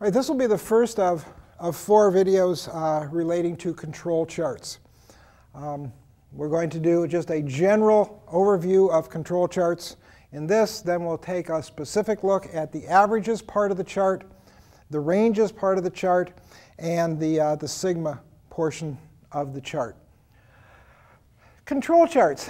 All right, this will be the first of 4 videos relating to control charts. We're going to do just a general overview of control charts in this. Then we'll take a specific look at the averages part of the chart, the ranges part of the chart, and the sigma portion of the chart. Control charts.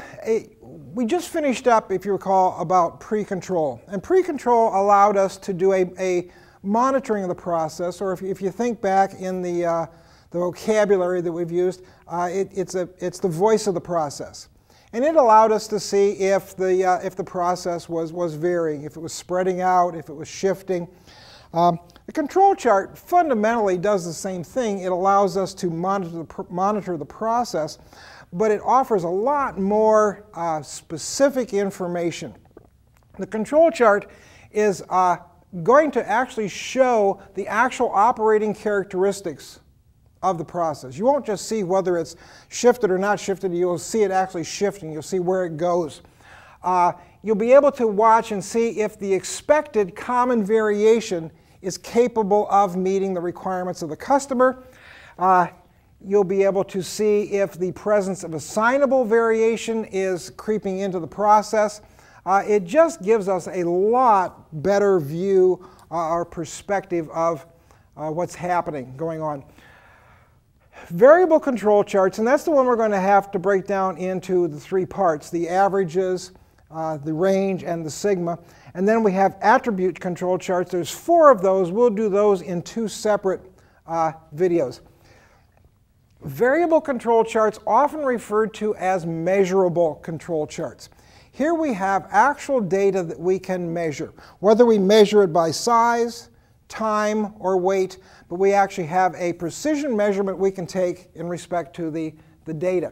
We just finished up, if you recall, about pre-control. And pre-control allowed us to do a monitoring of the process, or if you think back in the vocabulary that we've used, it's the voice of the process. And it allowed us to see if the process was varying, if it was spreading out, if it was shifting. The control chart fundamentally does the same thing. It allows us to monitor the process, but it offers a lot more specific information. The control chart is going to actually show the actual operating characteristics of the process. You won't just see whether it's shifted or not shifted. You'll see it actually shifting. You'll see where it goes. You'll be able to watch and see if the expected common variation is capable of meeting the requirements of the customer. You'll be able to see if the presence of assignable variation is creeping into the process. It just gives us a lot better view or perspective of what's happening, going on. Variable control charts, and that's the one we're going to have to break down into the 3 parts, the averages, the range, and the sigma. And then we have attribute control charts. There's 4 of those. We'll do those in 2 separate videos. Variable control charts, often referred to as measurable control charts. Here we have actual data that we can measure, whether we measure it by size, time, or weight, but we actually have a precision measurement we can take in respect to the data.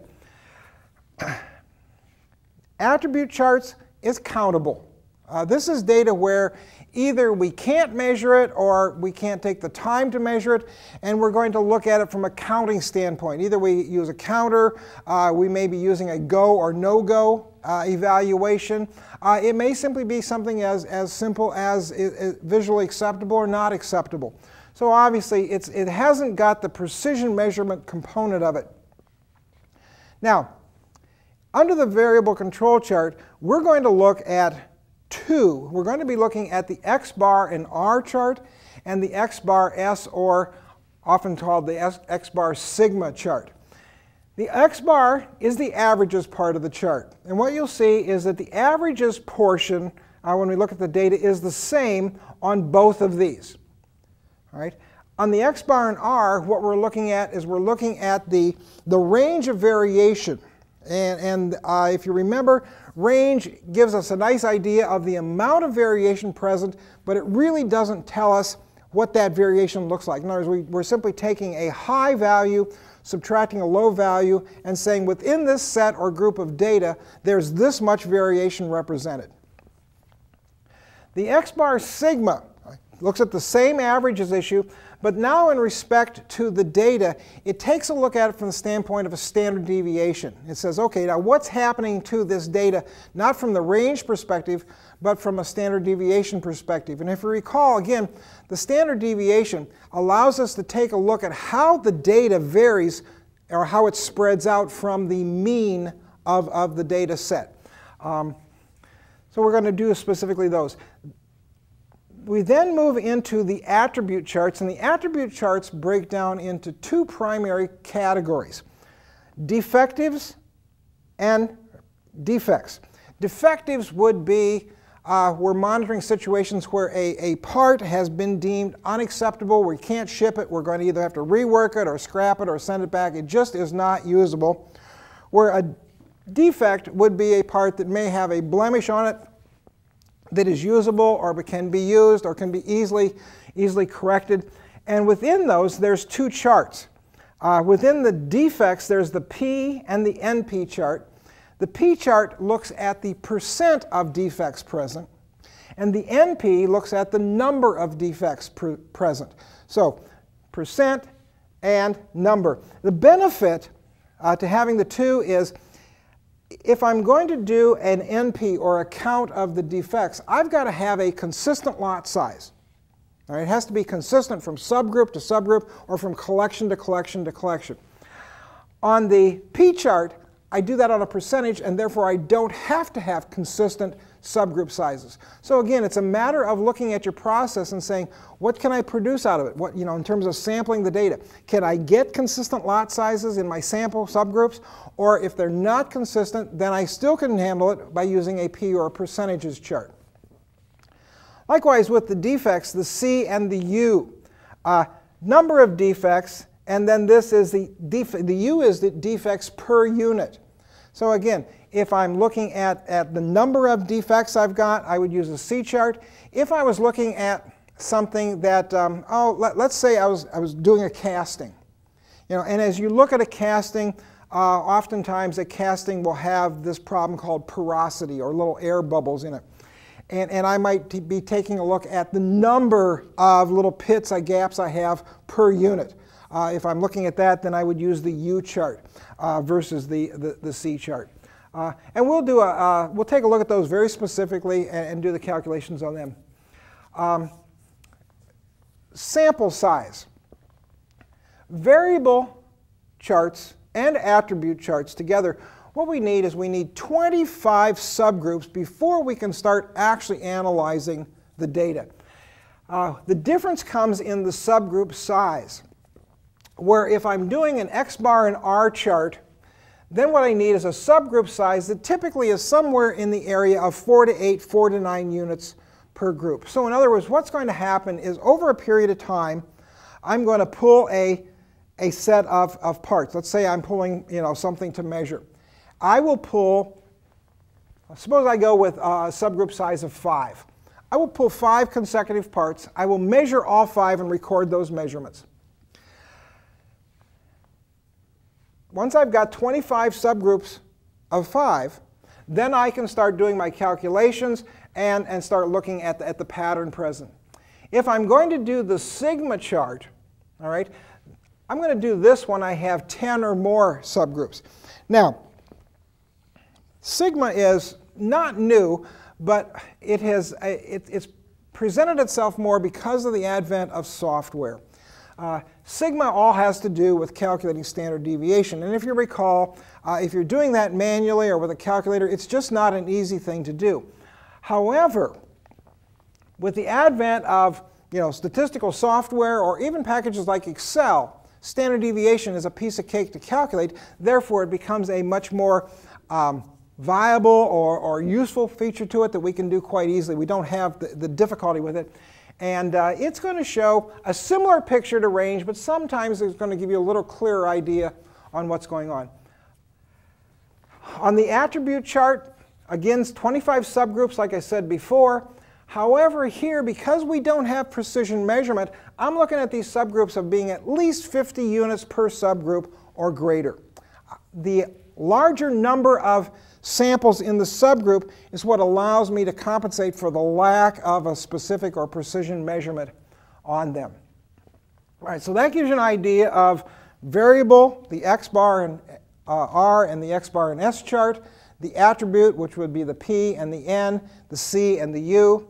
Attribute charts is countable. This is data where either we can't measure it or we can't take the time to measure it, and we're going to look at it from a counting standpoint. Either we use a counter, we may be using a go or no-go evaluation. It may simply be something as simple as visually acceptable or not acceptable. So obviously it hasn't got the precision measurement component of it. Now, under the variable control chart, we're going to look at 2. We're going to be looking at the X bar and R chart and the X bar S, or often called the X bar sigma chart. The X bar is the averages part of the chart. And what you'll see is that the averages portion, when we look at the data, is the same on both of these. All right? On the X bar and R, what we're looking at is we're looking at the range of variation. And if you remember, range gives us a nice idea of the amount of variation present, but it really doesn't tell us what that variation looks like. In other words, we're simply taking a high value, subtracting a low value, and saying within this set or group of data, there's this much variation represented. The X bar sigma looks at the same averages issue, but now in respect to the data, it takes a look at it from the standpoint of a standard deviation. It says, okay, now what's happening to this data, not from the range perspective, but from a standard deviation perspective. And if you recall, again, the standard deviation allows us to take a look at how the data varies, or how it spreads out from the mean of the data set. So we're going to do specifically those. We then move into the attribute charts, and the attribute charts break down into 2 primary categories: defectives and defects. Defectives would be, we're monitoring situations where a part has been deemed unacceptable, we can't ship it, we're going to either have to rework it or scrap it or send it back, it just is not usable. Where a defect would be a part that may have a blemish on it, that is usable or can be used or can be easily corrected. And within those, there's 2 charts. Within the defects, there's the P and the NP chart. The P chart looks at the percent of defects present, and the NP looks at the number of defects present. So percent and number. The benefit to having the 2 is, if I'm going to do an NP or a count of the defects, I've got to have a consistent lot size. All right, it has to be consistent from subgroup to subgroup or from collection to collection to collection. On the P chart, I do that on a percentage, and therefore I don't have to have consistent subgroup sizes. So again, it's a matter of looking at your process and saying, what can I produce out of it? What, in terms of sampling the data. Can I get consistent lot sizes in my sample subgroups? Or if they're not consistent, then I still can handle it by using a P or a percentages chart. Likewise with the defects, the C and the U. Number of defects, and then this is the U is the defects per unit. So again, if I'm looking at the number of defects I've got, I would use a C chart. If I was looking at something that, let's say I was doing a casting. And as you look at a casting, oftentimes a casting will have this problem called porosity or little air bubbles in it. And I might be taking a look at the number of little pits, gaps I have per unit. If I'm looking at that, then I would use the U chart versus the C chart. And we'll take a look at those very specifically and do the calculations on them. Sample size. Variable charts and attribute charts together, what we need is we need 25 subgroups before we can start actually analyzing the data. The difference comes in the subgroup size, where if I'm doing an X bar and R chart, then what I need is a subgroup size that typically is somewhere in the area of 4 to 8, 4 to 9 units per group. So in other words, what's going to happen is over a period of time, I'm going to pull a set of parts. Let's say I'm pulling something to measure. I will pull, suppose I go with a subgroup size of 5. I will pull 5 consecutive parts. I will measure all 5 and record those measurements. Once I've got 25 subgroups of 5, then I can start doing my calculations and start looking at the pattern present. If I'm going to do the sigma chart, all right, I'm going to do this when I have 10 or more subgroups. Now, sigma is not new, but it's presented itself more because of the advent of software. Sigma all has to do with calculating standard deviation. And if you recall, if you're doing that manually or with a calculator, it's just not an easy thing to do. However, with the advent of statistical software or even packages like Excel, standard deviation is a piece of cake to calculate. Therefore, it becomes a much more viable or useful feature to it that we can do quite easily. We don't have the difficulty with it. And it's going to show a similar picture to range, but sometimes it's going to give you a little clearer idea on what's going on. On the attribute chart, again, 25 subgroups like I said before. However, here, because we don't have precision measurement, I'm looking at these subgroups of being at least 50 units per subgroup or greater. The larger number of samples in the subgroup is what allows me to compensate for the lack of a specific or precision measurement on them. All right, so that gives you an idea of variable, the X bar and R and the X bar and S chart, the attribute, which would be the P and the N, the C and the U,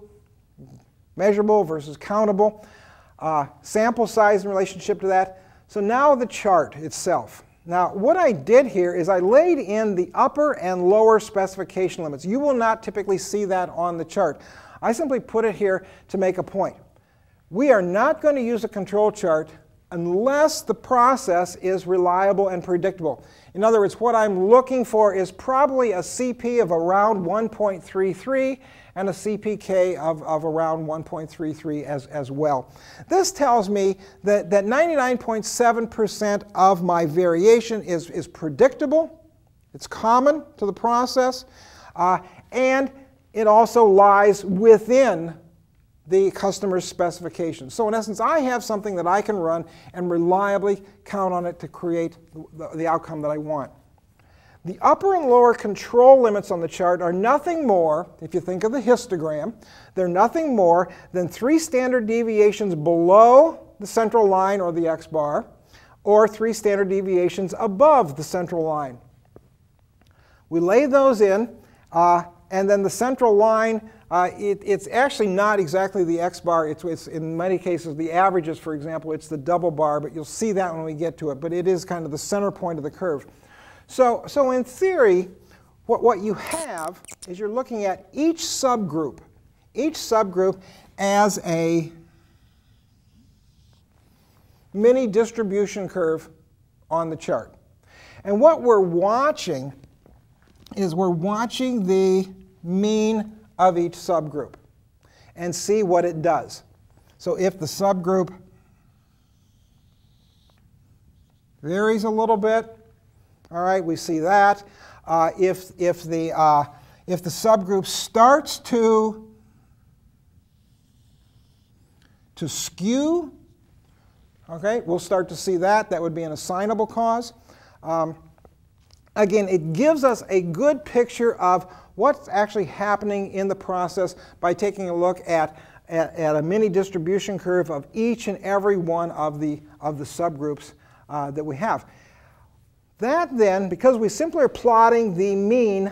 measurable versus countable, sample size in relationship to that. So now the chart itself. Now, what I did here is I laid in the upper and lower specification limits. You will not typically see that on the chart. I simply put it here to make a point. We are not going to use a control chart unless the process is reliable and predictable. In other words, what I'm looking for is probably a CP of around 1.33 and a CPK of around 1.33 as well. This tells me that 99.7% of my variation is predictable, it's common to the process, and it also lies within the customer's specifications. So in essence, I have something that I can run and reliably count on it to create the outcome that I want. The upper and lower control limits on the chart are nothing more, if you think of the histogram, they're nothing more than 3 standard deviations below the central line or the X bar, or 3 standard deviations above the central line. We lay those in, And then the central line, it's actually not exactly the x-bar. It's in many cases the averages, for example, it's the double bar, but you'll see that when we get to it. But it is kind of the center point of the curve. So in theory, what you have is you're looking at each subgroup as a mini distribution curve on the chart. And what we're watching is we're watching the mean of each subgroup and see what it does. So if the subgroup varies a little bit, all right, we see that. If the subgroup starts to skew, okay, we'll start to see that. That would be an assignable cause. Again, it gives us a good picture of what's actually happening in the process by taking a look at a mini distribution curve of each and every one of the subgroups that we have. That then, because we simply are plotting the mean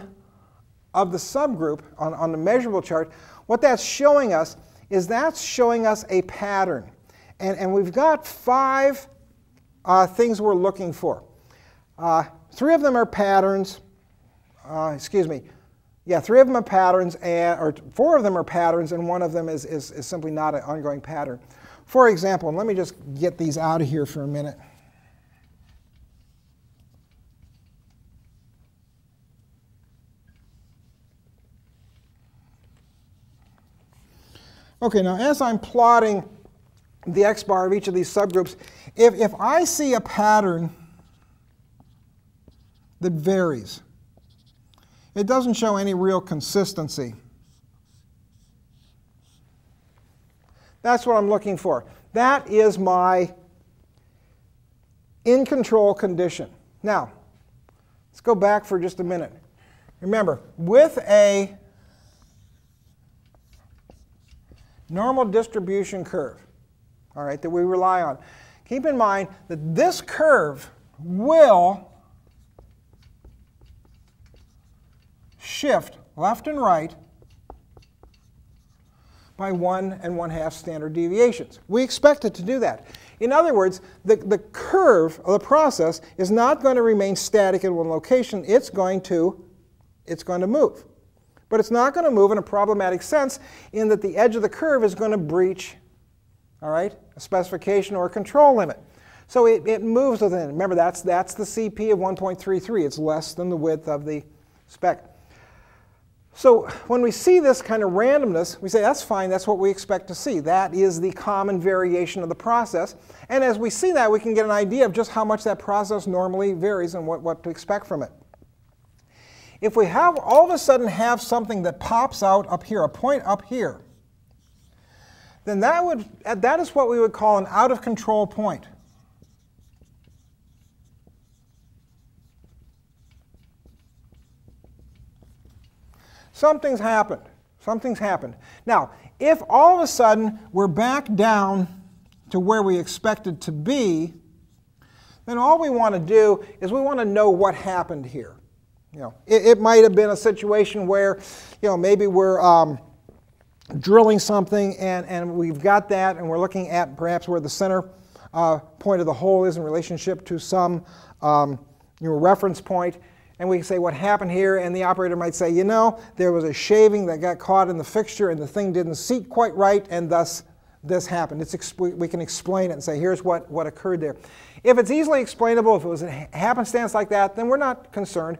of the subgroup on the measurable chart, what that's showing us is that's showing us a pattern. And we've got 5 things we're looking for. 3 of them are patterns. Excuse me. Yeah, 3 of them are patterns, or 4 of them are patterns, and 1 of them is simply not an ongoing pattern. For example, and let me just get these out of here for a minute. Okay, now as I'm plotting the x-bar of each of these subgroups, if I see a pattern that varies, it doesn't show any real consistency. That's what I'm looking for. That is my in-control condition. Now, let's go back for just a minute. Remember, with a normal distribution curve, all right, that we rely on, keep in mind that this curve will shift left and right by 1 1/2 standard deviations. We expect it to do that. In other words, the curve of the process is not going to remain static in one location. It's going to move. But it's not going to move in a problematic sense in that the edge of the curve is going to breach, all right, a specification or a control limit. So it moves within it. Remember, that's the CP of 1.33. It's less than the width of the spec. So when we see this kind of randomness, we say, that's fine, that's what we expect to see. That is the common variation of the process. And as we see that, we can get an idea of just how much that process normally varies and what to expect from it. If we all of a sudden have something that pops out up here, a point up here, then that is what we would call an out-of-control point. Something's happened. Something's happened. Now, if all of a sudden we're back down to where we expected to be, then all we want to do is we want to know what happened here. You know, it might have been a situation where, you know, maybe we're drilling something and we've got that and we're looking at perhaps where the center point of the hole is in relationship to some reference point. And we can say what happened here, and the operator might say, you know, there was a shaving that got caught in the fixture and the thing didn't seat quite right, and thus this happened. We can explain it and say, here's what occurred there. If it's easily explainable, if it was a happenstance like that, then we're not concerned.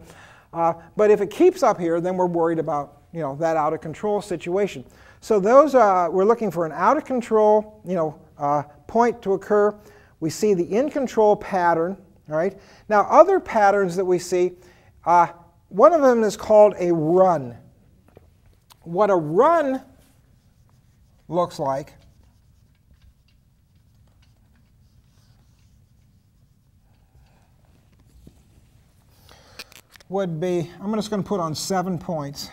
But if it keeps up here, then we're worried about, you know, that out of control situation. So those we're looking for an out of control, you know, point to occur. We see the in control pattern. All right. Now other patterns that we see. One of them is called a run. What a run looks like would be, I'm just going to put on 7 points.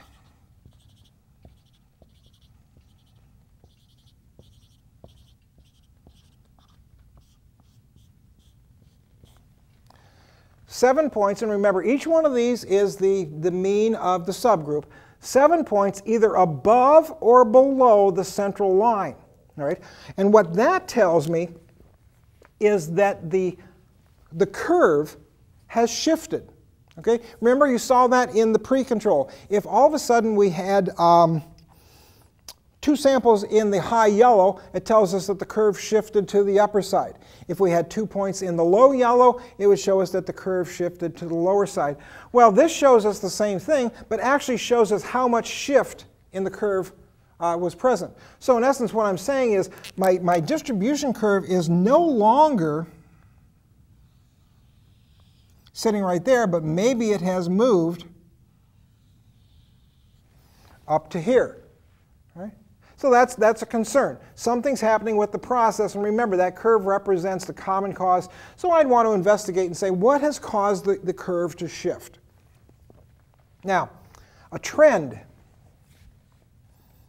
Seven points, and remember, each one of these is the mean of the subgroup. 7 points either above or below the central line. All right? And what that tells me is that the curve has shifted. Okay? Remember, you saw that in the pre-control. If all of a sudden we had 2 samples in the high yellow, it tells us that the curve shifted to the upper side. If we had 2 points in the low yellow, it would show us that the curve shifted to the lower side. Well, this shows us the same thing, but actually shows us how much shift in the curve was present. So in essence, what I'm saying is my distribution curve is no longer sitting right there, but maybe it has moved up to here. Right? So that's a concern. Something's happening with the process, and remember that curve represents the common cause. So I'd want to investigate and say, what has caused the curve to shift? Now, a trend,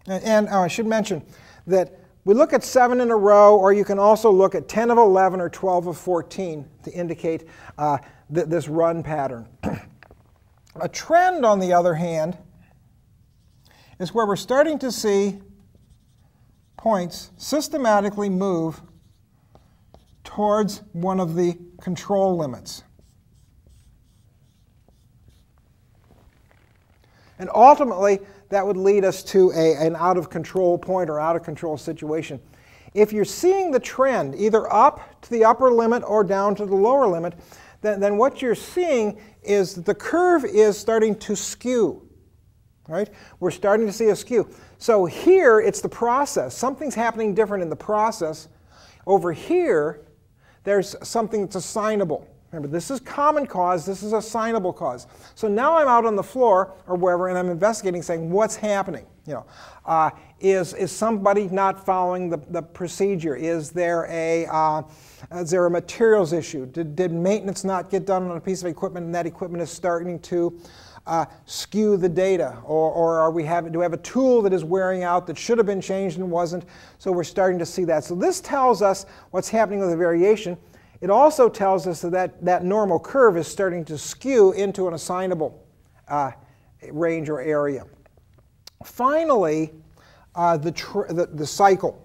and I should mention that we look at 7 in a row, or you can also look at 10 of 11 or 12 of 14 to indicate this run pattern. A trend, on the other hand, is where we're starting to see points systematically move towards one of the control limits. And ultimately, that would lead us to an out-of-control point or out-of-control situation. If you're seeing the trend either up to the upper limit or down to the lower limit, then what you're seeing is that the curve is starting to skew. Right? We're starting to see a skew. So here, it's the process. Something's happening different in the process. Over here, there's something that's assignable. Remember, this is common cause. This is assignable cause. So now I'm out on the floor or wherever, and I'm investigating, saying, what's happening? You know, is somebody not following the procedure? Is there a materials issue? Did maintenance not get done on a piece of equipment, and that equipment is starting to skew the data, or do we have a tool that is wearing out that should have been changed and wasn't? So we're starting to see that. So this tells us what's happening with the variation. It also tells us that normal curve is starting to skew into an assignable range or area. Finally, the cycle.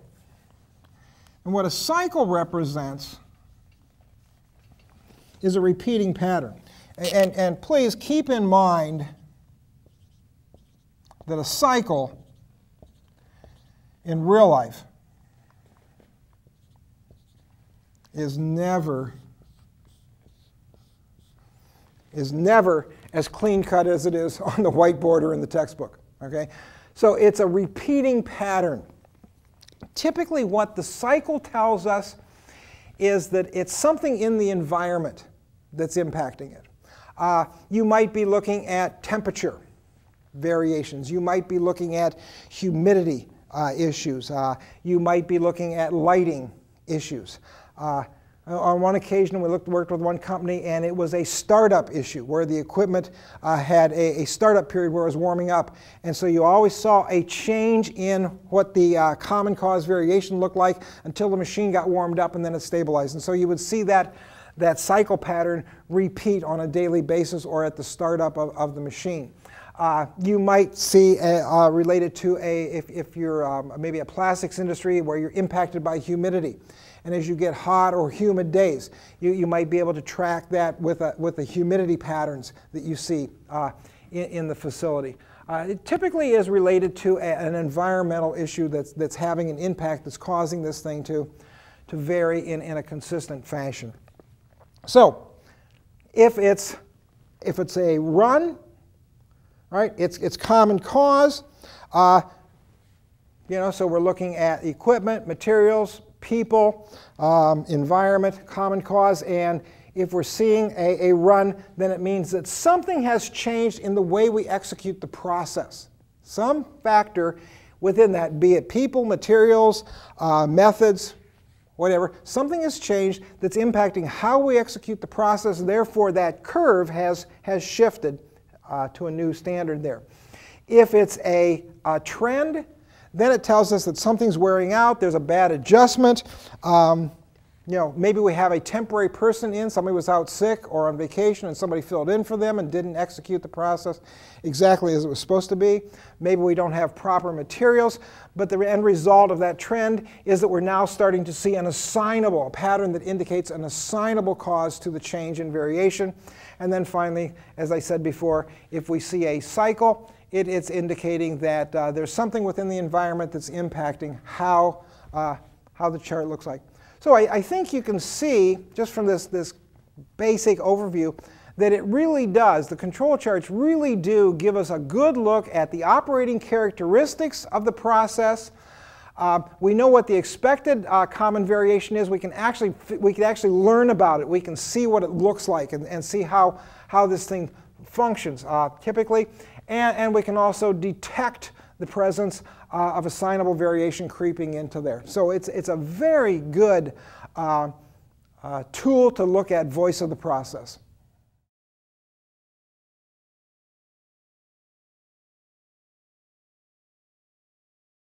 And what a cycle represents is a repeating pattern. And please keep in mind that a cycle in real life is never as clean-cut as it is on the whiteboard or in the textbook. Okay? So it's a repeating pattern. Typically what the cycle tells us is that it's something in the environment that's impacting it. You might be looking at temperature variations. You might be looking at humidity issues. You might be looking at lighting issues. On one occasion, we worked with one company, and it was a startup issue where the equipment had a startup period where it was warming up. And so you always saw a change in what the common cause variation looked like until the machine got warmed up and then it stabilized. And so you would see that cycle pattern repeat on a daily basis or at the startup of the machine. You might see related to if you're maybe a plastics industry where you're impacted by humidity. And as you get hot or humid days, you might be able to track that with the humidity patterns that you see in the facility. It typically is related to an environmental issue that's having an impact that's causing this thing to vary in a consistent fashion. So if it's a run, right, it's common cause. So we're looking at equipment, materials, people, environment, common cause, and if we're seeing a run, then it means that something has changed in the way we execute the process. Some factor within that, be it people, materials, methods, whatever, something has changed that's impacting how we execute the process, and therefore that curve has shifted to a new standard there. If it's a trend, then it tells us that something's wearing out, there's a bad adjustment. maybe we have a temporary person in, somebody was out sick or on vacation and somebody filled in for them and didn't execute the process exactly as it was supposed to be. Maybe we don't have proper materials, but the end result of that trend is that we're now starting to see a pattern that indicates an assignable cause to the change in variation. And then finally, as I said before, if we see a cycle, it's indicating that there's something within the environment that's impacting how the chart looks like. So I think you can see, just from this basic overview, that it really does, the control charts really do give us a good look at the operating characteristics of the process. We know what the expected common variation is. We can actually learn about it. We can see what it looks like and see how this thing functions typically. And we can also detect the presence of assignable variation creeping into there. So it's a very good tool to look at voice of the process.